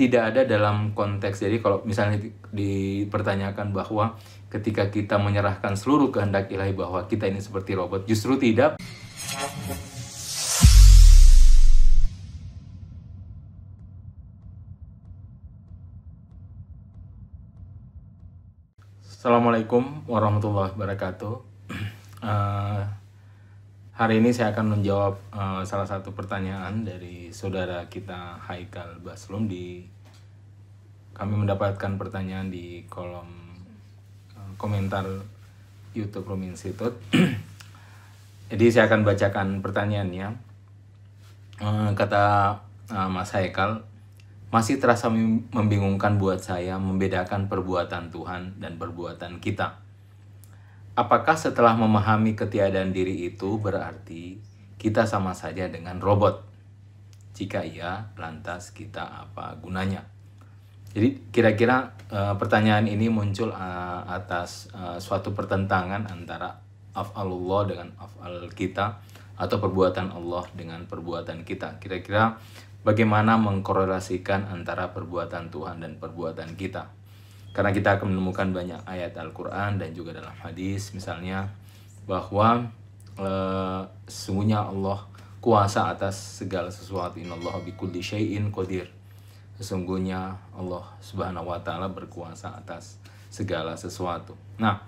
tidak ada dalam konteks. Jadi kalau misalnya dipertanyakan bahwa ketika kita menyerahkan seluruh kehendak ilahi bahwa kita ini seperti robot, justru tidak. Assalamualaikum warahmatullahi wabarakatuh. Hari ini saya akan menjawab salah satu pertanyaan dari saudara kita Haikal Baslum. Kami mendapatkan pertanyaan di kolom komentar YouTube Room Institute. Jadi saya akan bacakan pertanyaannya. Kata Mas Haikal, masih terasa membingungkan buat saya membedakan perbuatan Tuhan dan perbuatan kita. Apakah setelah memahami ketiadaan diri itu berarti kita sama saja dengan robot? Jika iya, lantas kita apa gunanya? Jadi kira-kira pertanyaan ini muncul atas suatu pertentangan antara af'alullah dengan af'al kita, atau perbuatan Allah dengan perbuatan kita. Kira-kira bagaimana mengkorelasikan antara perbuatan Tuhan dan perbuatan kita? Karena kita akan menemukan banyak ayat Al-Quran dan juga dalam hadis, misalnya bahwa sesungguhnya Allah kuasa atas segala sesuatu. Innallaha bikulli syai'in qadir. Sesungguhnya Allah Subhanahu wa Ta'ala berkuasa atas segala sesuatu. Nah,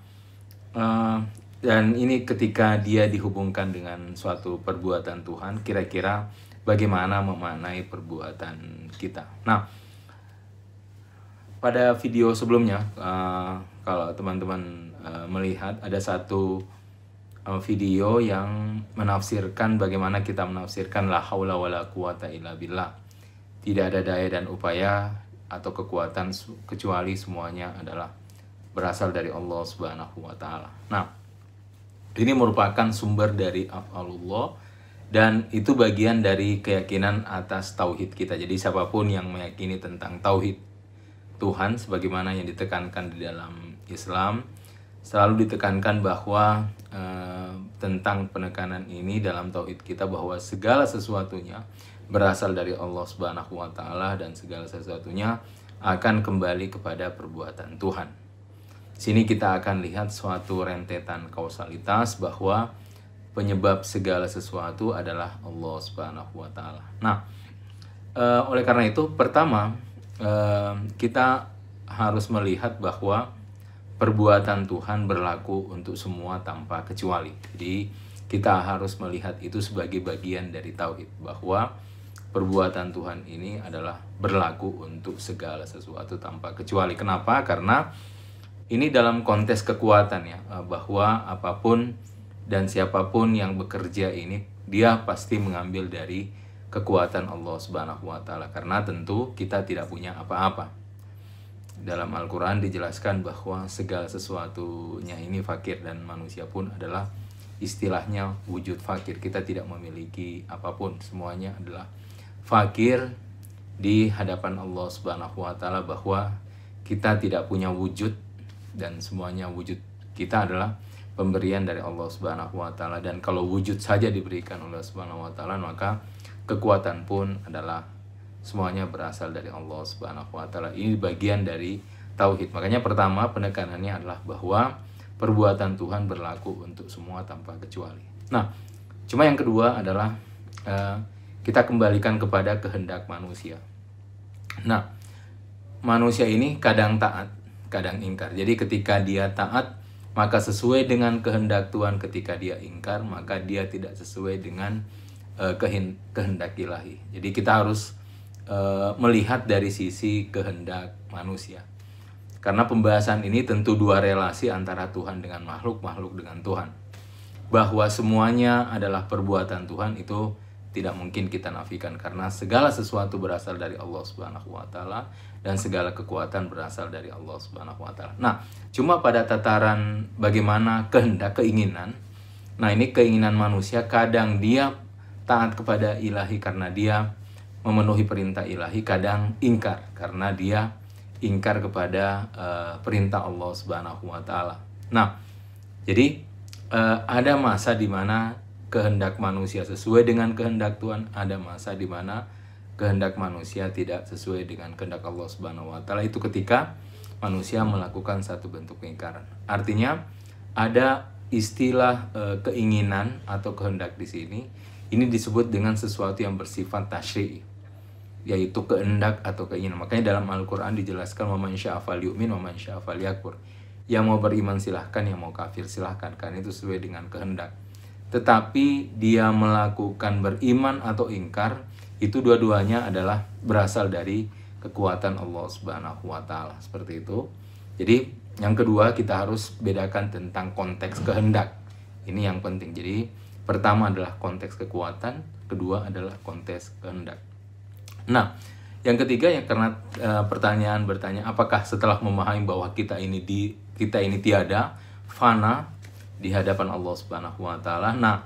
dan ini ketika dia dihubungkan dengan suatu perbuatan Tuhan, kira-kira bagaimana memaknai perbuatan kita? Nah, pada video sebelumnya, kalau teman-teman melihat, ada satu video yang menafsirkan bagaimana kita menafsirkan la haula wala quwata illa billah. Tidak ada daya dan upaya atau kekuatan kecuali semuanya adalah berasal dari Allah Subhanahu wa Ta'ala. Nah, ini merupakan sumber dari af'alullah, dan itu bagian dari keyakinan atas tauhid kita. Jadi siapapun yang meyakini tentang tauhid Tuhan sebagaimana yang ditekankan di dalam Islam, selalu ditekankan bahwa tentang penekanan ini dalam tauhid kita, bahwa segala sesuatunya berasal dari Allah Subhanahu wa Ta'ala dan segala sesuatunya akan kembali kepada perbuatan Tuhan. Sini kita akan lihat suatu rentetan kausalitas bahwa penyebab segala sesuatu adalah Allah Subhanahu wa Ta'ala. Nah, oleh karena itu, pertama kita harus melihat bahwa perbuatan Tuhan berlaku untuk semua tanpa kecuali. Jadi kita harus melihat itu sebagai bagian dari tauhid, bahwa perbuatan Tuhan ini adalah berlaku untuk segala sesuatu tanpa kecuali. Kenapa? Karena ini dalam konteks kekuatan ya, bahwa apapun dan siapapun yang bekerja ini, dia pasti mengambil dari kekuatan Allah Subhanahu wa Ta'ala, karena tentu kita tidak punya apa-apa. Dalam Al-Quran dijelaskan bahwa segala sesuatunya ini fakir, dan manusia pun adalah istilahnya wujud fakir. Kita tidak memiliki apapun, semuanya adalah fakir di hadapan Allah Subhanahu wa Ta'ala, bahwa kita tidak punya wujud dan semuanya wujud kita adalah pemberian dari Allah Subhanahu wa Ta'ala. Dan kalau wujud saja diberikan oleh Allah Subhanahu wa Ta'ala, maka kekuatan pun adalah semuanya berasal dari Allah Subhanahu wa Ta'ala. Ini bagian dari tauhid. Makanya pertama penekanannya adalah bahwa perbuatan Tuhan berlaku untuk semua tanpa kecuali. Nah, cuma yang kedua adalah kita kembalikan kepada kehendak manusia. Nah, manusia ini kadang taat, kadang ingkar. Jadi ketika dia taat, maka sesuai dengan kehendak Tuhan. Ketika dia ingkar, maka dia tidak sesuai dengan kehendak ilahi. Jadi kita harus melihat dari sisi kehendak manusia, karena pembahasan ini tentu dua relasi antara Tuhan dengan makhluk, makhluk dengan Tuhan. Bahwa semuanya adalah perbuatan Tuhan itu tidak mungkin kita nafikan, karena segala sesuatu berasal dari Allah Subhanahu wa Ta'ala dan segala kekuatan berasal dari Allah Subhanahu wa Ta'ala. Nah, cuma pada tataran bagaimana kehendak, keinginan. Nah, ini keinginan manusia, kadang dia taat kepada ilahi karena dia memenuhi perintah ilahi, kadang ingkar karena dia ingkar kepada perintah Allah Subhanahu wa Ta'ala. Nah, jadi ada masa di mana kehendak manusia sesuai dengan kehendak Tuhan, ada masa di mana kehendak manusia tidak sesuai dengan kehendak Allah Subhanahu wa taala, itu ketika manusia melakukan satu bentuk keingkaran. Artinya ada istilah keinginan atau kehendak di sini. Ini disebut dengan sesuatu yang bersifat tasyri', yaitu kehendak atau keinginan. Makanya dalam Al-Qur'an dijelaskan wa man syaa'a falyu'min wa man syaa'a falyakfur. Yang mau beriman silahkan, yang mau kafir silahkan, karena itu sesuai dengan kehendak. Tetapi dia melakukan beriman atau ingkar, itu dua-duanya adalah berasal dari kekuatan Allah Subhanahu wa taala. Seperti itu. Jadi yang kedua, kita harus bedakan tentang konteks kehendak. Ini yang penting. Jadi pertama adalah konteks kekuatan, kedua adalah konteks kehendak. Nah, yang ketiga, yang karena pertanyaan bertanya apakah setelah memahami bahwa kita ini tiada, fana di hadapan Allah Subhanahu wa taala. Nah,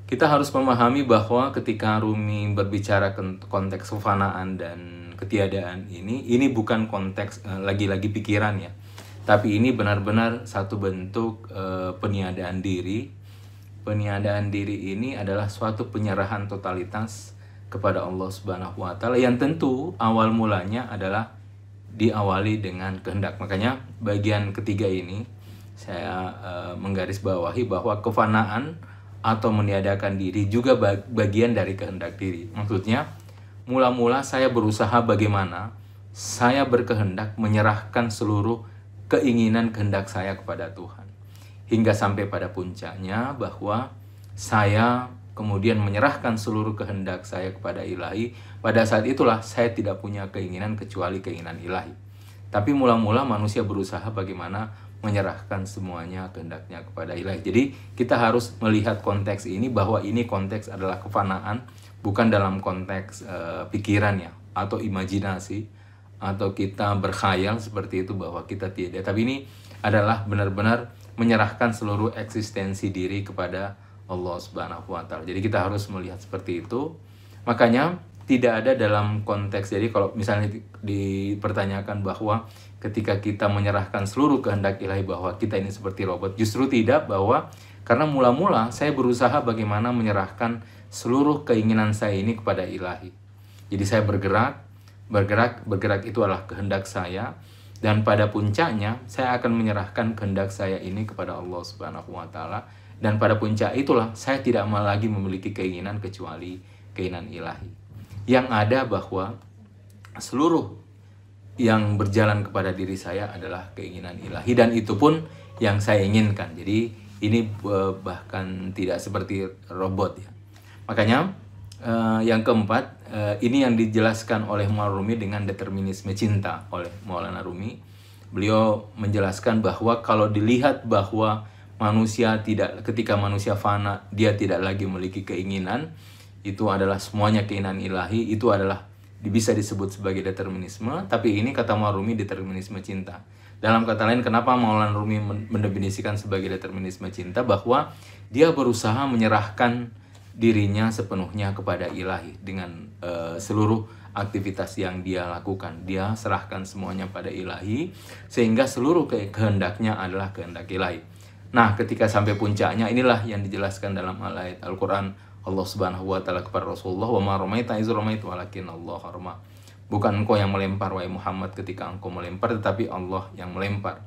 kita harus memahami bahwa ketika Rumi berbicara konteks kefanaan dan ketiadaan ini bukan konteks lagi-lagi pikiran ya. Tapi ini benar-benar satu bentuk peniadaan diri. Peniadaan diri ini adalah suatu penyerahan totalitas kepada Allah Subhanahu wa taala yang tentu awal mulanya adalah diawali dengan kehendak. Makanya bagian ketiga ini saya menggarisbawahi bahwa kefanaan atau meniadakan diri juga bagian dari kehendak diri. Maksudnya, mula-mula saya berusaha bagaimana saya berkehendak menyerahkan seluruh keinginan kehendak saya kepada Tuhan. Hingga sampai pada puncaknya bahwa saya kemudian menyerahkan seluruh kehendak saya kepada ilahi. Pada saat itulah saya tidak punya keinginan kecuali keinginan ilahi. Tapi mula-mula manusia berusaha bagaimana menyerahkan semuanya kehendaknya kepada ilahi. Jadi kita harus melihat konteks ini bahwa ini konteks adalah kefanaan, bukan dalam konteks pikiran ya, atau imajinasi, atau kita berkhayal seperti itu bahwa kita tidak. Tapi ini adalah benar-benar menyerahkan seluruh eksistensi diri kepada Allah Subhanahu wa taala. Jadi kita harus melihat seperti itu. Makanya tidak ada dalam konteks, jadi kalau misalnya dipertanyakan bahwa ketika kita menyerahkan seluruh kehendak ilahi bahwa kita ini seperti robot, justru tidak, bahwa karena mula-mula saya berusaha bagaimana menyerahkan seluruh keinginan saya ini kepada ilahi. Jadi saya bergerak itu adalah kehendak saya, dan pada puncaknya saya akan menyerahkan kehendak saya ini kepada Allah Subhanahu wa taala, dan pada puncak itulah saya tidak lagi memiliki keinginan kecuali keinginan ilahi. Yang ada bahwa seluruh yang berjalan kepada diri saya adalah keinginan ilahi, dan itu pun yang saya inginkan. Jadi ini bahkan tidak seperti robot ya. Makanya yang keempat, ini yang dijelaskan oleh Maulana Rumi dengan determinisme cinta oleh Maulana Rumi. Beliau menjelaskan bahwa kalau dilihat bahwa manusia ketika manusia fana, dia tidak lagi memiliki keinginan, itu adalah semuanya keinginan ilahi, itu adalah bisa disebut sebagai determinisme. Tapi ini kata Maulana Rumi determinisme cinta. Dalam kata lain, kenapa Maulana Rumi mendefinisikan sebagai determinisme cinta? Bahwa dia berusaha menyerahkan dirinya sepenuhnya kepada ilahi dengan seluruh aktivitas yang dia lakukan. Dia serahkan semuanya pada ilahi, sehingga seluruh kehendaknya adalah kehendak ilahi. Nah, ketika sampai puncaknya, inilah yang dijelaskan dalam ayat Al-Quran Allah Subhanahu wa taala kepada Rasulullah, wa ma ramaita iz ramaita walakin Allah rama. Bukan engkau yang melempar wahai Muhammad ketika engkau melempar, tetapi Allah yang melempar.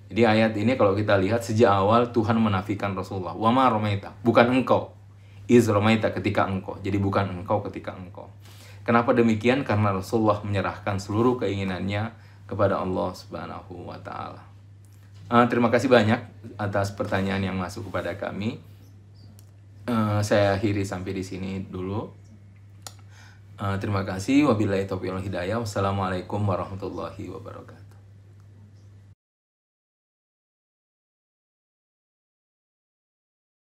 Jadi ayat ini kalau kita lihat sejak awal Tuhan menafikan Rasulullah, wa ma ramaita, bukan engkau, iz ramaita ketika engkau. Jadi bukan engkau ketika engkau. Kenapa demikian? Karena Rasulullah menyerahkan seluruh keinginannya kepada Allah Subhanahu wa taala. Terima kasih banyak atas pertanyaan yang masuk kepada kami. Saya akhiri sampai di sini dulu. Terima kasih. Wabillahi taufiq wal hidayah. Wassalamualaikum warahmatullahi wabarakatuh.